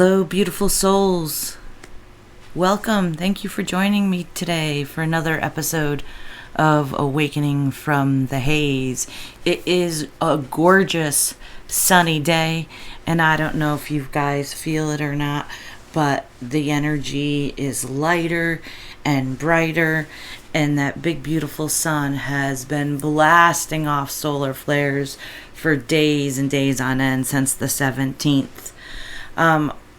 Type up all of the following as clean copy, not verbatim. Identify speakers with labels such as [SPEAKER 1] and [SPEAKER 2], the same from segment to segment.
[SPEAKER 1] Hello, beautiful souls. Welcome. Thank you for joining me today for another episode of Awakening from the Haze. It is a gorgeous sunny day, and I don't know if you guys feel it or not, but the energy is lighter and brighter, and that big beautiful sun has been blasting off solar flares for days and days on end since the 17th.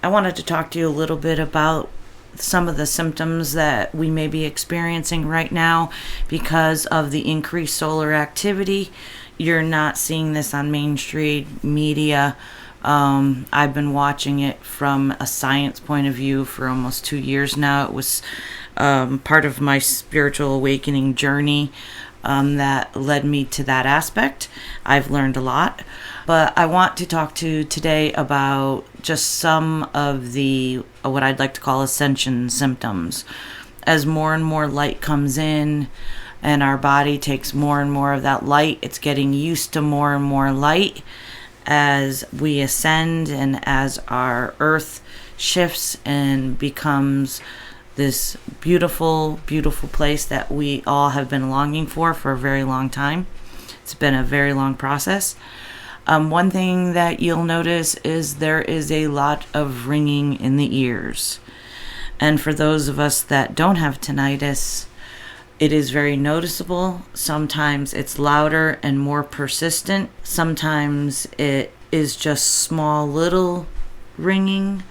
[SPEAKER 1] I wanted to talk to you a little bit about some of the symptoms that we may be experiencing right now because of the increased solar activity. You're not seeing this on mainstream media. I've been watching it from a science point of view for almost 2 years now. It was part of my spiritual awakening journey that led me to that aspect. I've learned a lot, but I want to talk to you today about just some of the what I'd like to call ascension symptoms. As more and more light comes in and our body takes more and more of that light, it's getting used to more and more light as we ascend and as our earth shifts and becomes this beautiful, beautiful place that we all have been longing for a very long time. It's been a very long process. One thing that you'll notice is there is a lot of ringing in the ears. And for those of us that don't have tinnitus, it is very noticeable. Sometimes it's louder and more persistent. Sometimes it is just small little ringing,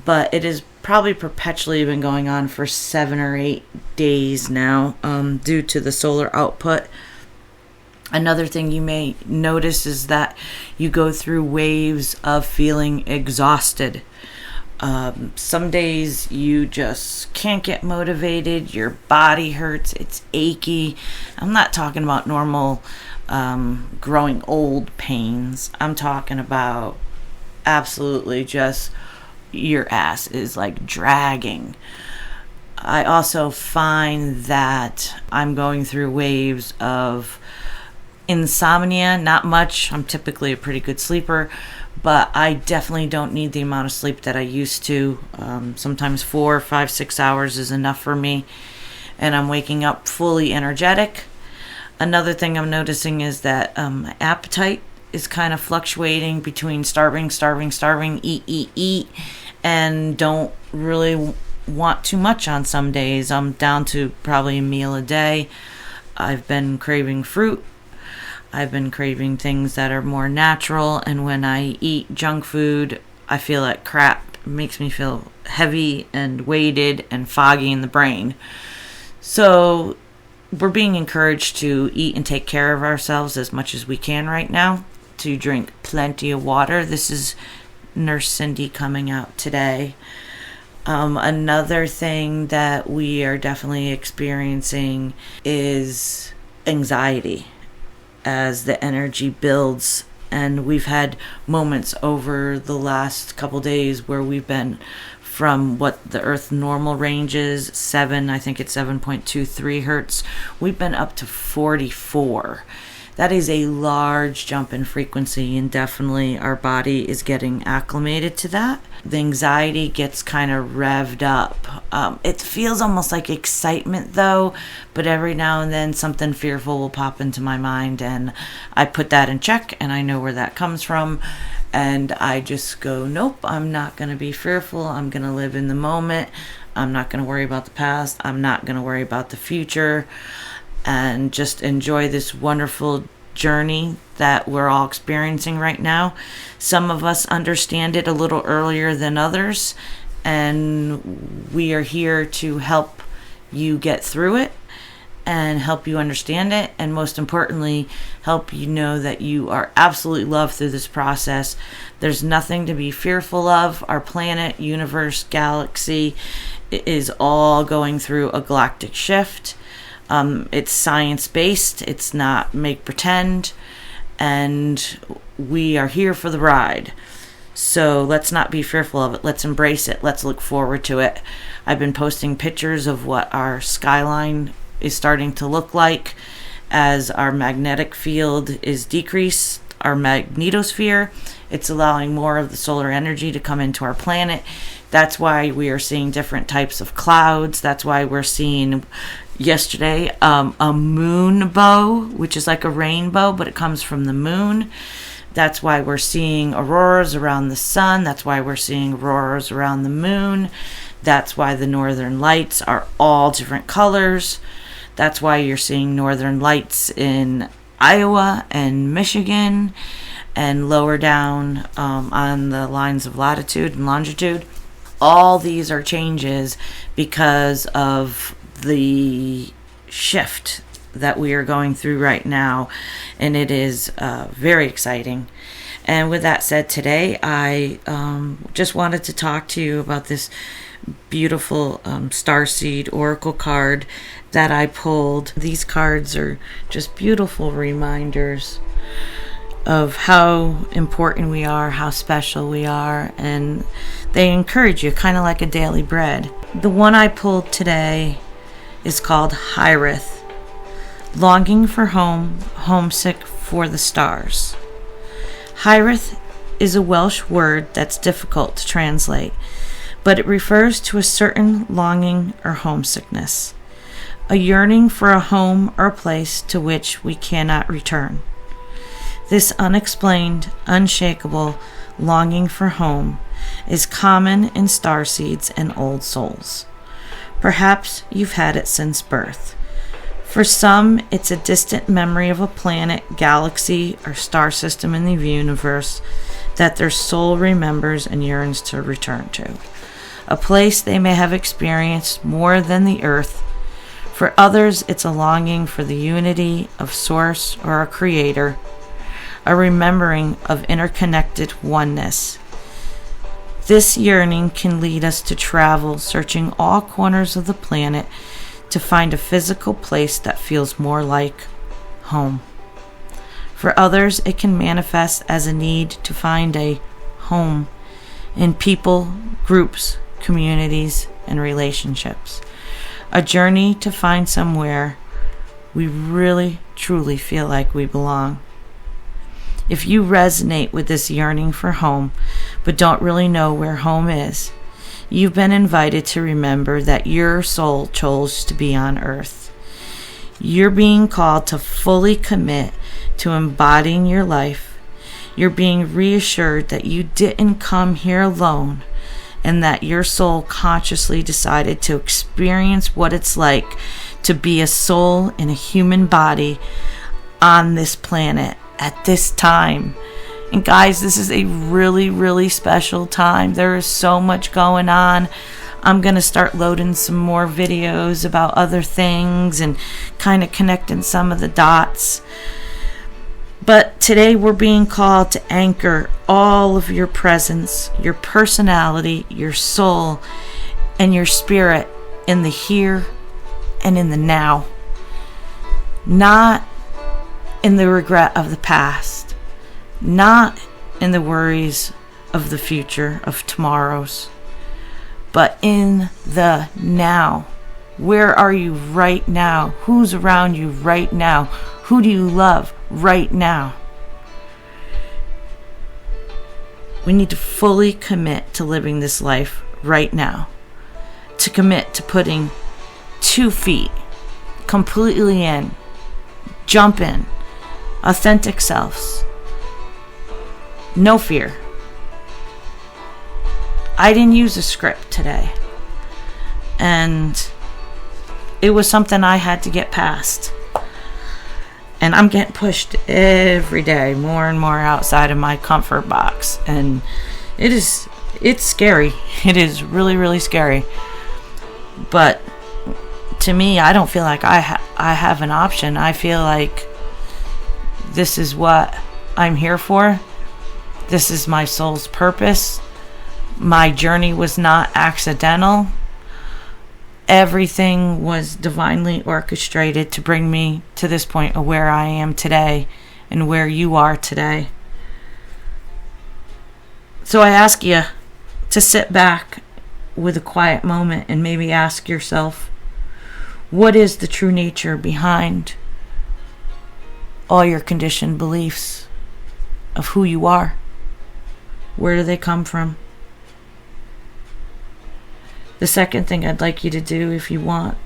[SPEAKER 1] but it has probably perpetually been going on for 7 or 8 days now due to the solar output. Another thing you may notice is that you go through waves of feeling exhausted. Some days you just can't get motivated, your body hurts, it's achy. I'm not talking about normal growing old pains. I'm talking about absolutely just your ass is like dragging. I also find that I'm going through waves of insomnia. Not much. I'm typically a pretty good sleeper, but I definitely don't need the amount of sleep that I used to. Sometimes 4, 5, 6 hours is enough for me, and I'm waking up fully energetic. Another thing I'm noticing is that my appetite is kind of fluctuating between starving, eat, and don't really want too much on some days. I'm down to probably a meal a day. I've been craving fruit. I've been craving things that are more natural, and when I eat junk food, I feel like crap. It makes me feel heavy and weighted and foggy in the brain. So we're being encouraged to eat and take care of ourselves as much as we can right now, to drink plenty of water. This is Nurse Cindy coming out today. Another thing that we are definitely experiencing is anxiety as the energy builds, and we've had moments over the last couple days where we've been from what the earth normal range is, I think it's 7.23 hertz, we've been up to 44. That is a large jump in frequency, and definitely our body is getting acclimated to that. The anxiety gets kind of revved up. It feels almost like excitement though, but every now and then something fearful will pop into my mind, and I put that in check, and I know where that comes from, and I just go, nope, I'm not going to be fearful. I'm going to live in the moment. I'm not going to worry about the past. I'm not going to worry about the future, and just enjoy this wonderful journey that we're all experiencing right now. Some of us understand it a little earlier than others, and we are here to help you get through it and help you understand it, and most importantly, help you know that you are absolutely loved through this process. There's nothing to be fearful of. Our planet, universe, galaxy is all going through a galactic shift. It's science-based. It's not make pretend, and we are here for the ride. So let's not be fearful of it. Let's embrace it. Let's look forward to it. I've been posting pictures of what our skyline is starting to look like as our magnetic field is decreased our magnetosphere. It's allowing more of the solar energy to come into our planet. That's why we are seeing different types of clouds. That's why we're seeing yesterday a moon bow, which is like a rainbow, but it comes from the moon. That's why we're seeing auroras around the sun. That's why we're seeing auroras around the moon. That's why the northern lights are all different colors. That's why you're seeing northern lights in Iowa and Michigan and lower down on the lines of latitude and longitude. All these are changes because of the shift that we are going through right now, and it is very exciting. And with that said, today I just wanted to talk to you about this beautiful starseed oracle card that I pulled. These cards are just beautiful reminders of how important we are, how special we are, and they encourage you, kind of like a daily bread. The one I pulled today is called Haze, longing for home, homesick for the stars. Haze is a Welsh word that's difficult to translate, but it refers to a certain longing or homesickness, a yearning for a home or place to which we cannot return. This unexplained, unshakable longing for home is common in starseeds and old souls. Perhaps you've had it since birth. For some, it's a distant memory of a planet, galaxy, or star system in the universe that their soul remembers and yearns to return to. A place they may have experienced more than the earth. For others, it's a longing for the unity of Source or a Creator, a remembering of interconnected oneness. This yearning can lead us to travel, searching all corners of the planet to find a physical place that feels more like home. For others, it can manifest as a need to find a home in people, groups, communities, and relationships. A journey to find somewhere we really, truly feel like we belong. If you resonate with this yearning for home, but don't really know where home is, you've been invited to remember that your soul chose to be on earth. You're being called to fully commit to embodying your life. You're being reassured that you didn't come here alone, and that your soul consciously decided to experience what it's like to be a soul in a human body on this planet at this time. And guys, this is a really, really special time. There is so much going on. I'm going to start loading some more videos about other things and kind of connecting some of the dots. But today we're being called to anchor all of your presence, your personality, your soul, and your spirit in the here and in the now. Not in the regret of the past. Not in the worries of the future, of tomorrows. But in the now. Where are you right now? Who's around you right now? Who do you love right now? We need to fully commit to living this life right now. To commit to putting 2 feet completely in. Jump in. Authentic selves. No fear. I didn't use a script today. And it was something I had to get past. And I'm getting pushed every day more and more outside of my comfort box. And it's scary. It is really, really scary. But to me, I don't feel like I have an option. I feel like this is what I'm here for. This is my soul's purpose. My journey was not accidental. Everything was divinely orchestrated to bring me to this point of where I am today and where you are today. So I ask you to sit back with a quiet moment and maybe ask yourself, what is the true nature behind all your conditioned beliefs? of who you are. Where do they come from? The second thing I'd like you to do, if you want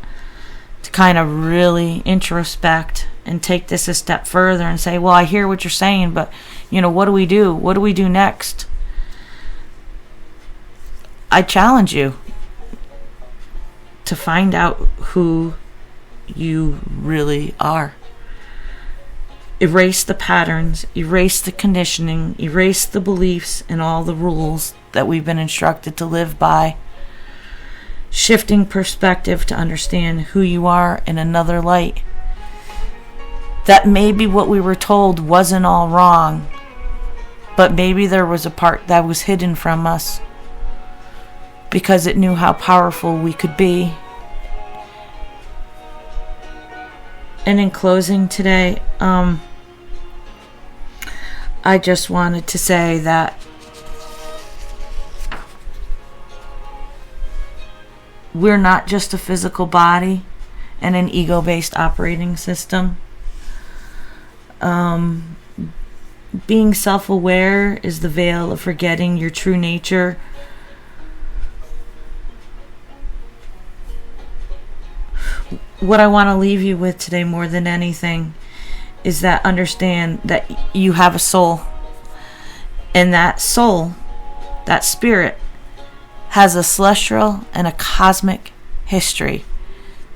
[SPEAKER 1] to kind of really introspect and take this a step further and say, well, I hear what you're saying, but what do we do? What do we do next? I challenge you to find out who you really are. Erase the patterns, erase the conditioning, erase the beliefs and all the rules that we've been instructed to live by. Shifting perspective to understand who you are in another light. That maybe what we were told wasn't all wrong, but maybe there was a part that was hidden from us because it knew how powerful we could be. And in closing today, I just wanted to say that we're not just a physical body and an ego-based operating system. Being self-aware is the veil of forgetting your true nature. What I want to leave you with today more than anything is that understand that you have a soul. And that soul, that spirit, has a celestial and a cosmic history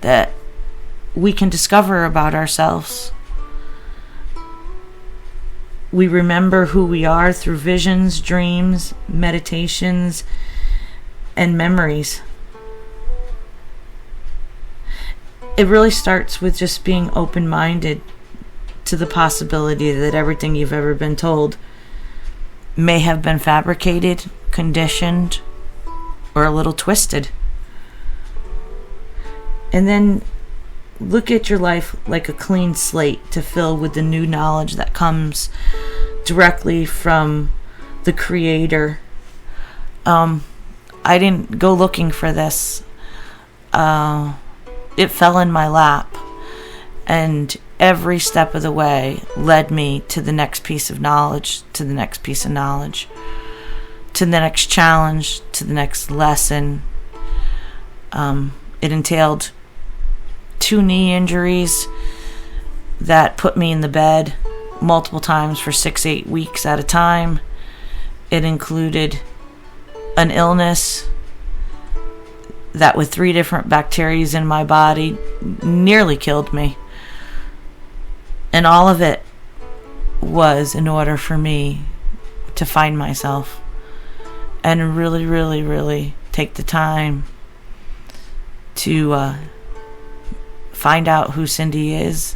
[SPEAKER 1] that we can discover about ourselves. We remember who we are through visions, dreams, meditations, and memories. It really starts with just being open-minded to the possibility that everything you've ever been told may have been fabricated, conditioned, or a little twisted. And then look at your life like a clean slate to fill with the new knowledge that comes directly from the Creator. I didn't go looking for this. It fell in my lap, and every step of the way led me to the next piece of knowledge, to the next piece of knowledge, to the next challenge, to the next lesson. It entailed 2 knee injuries that put me in the bed multiple times for 6-8 weeks at a time. It included an illness that with 3 different bacteria in my body nearly killed me. And all of it was in order for me to find myself and really, really, really take the time to find out who Cindy is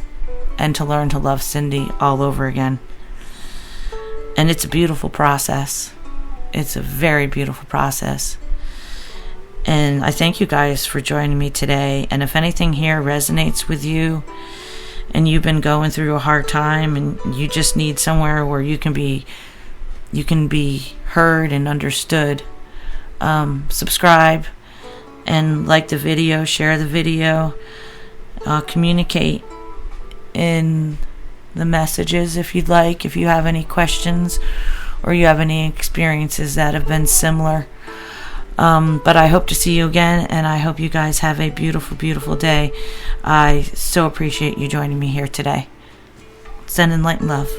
[SPEAKER 1] and to learn to love Cindy all over again. And it's a beautiful process. It's a very beautiful process. And I thank you guys for joining me today. And if anything here resonates with you and you've been going through a hard time and you just need somewhere where you can be heard and understood, subscribe and like the video, share the video, communicate in the messages if you'd like, if you have any questions or you have any experiences that have been similar. But I hope to see you again, and I hope you guys have a beautiful, beautiful day. I so appreciate you joining me here today. Sending light and love.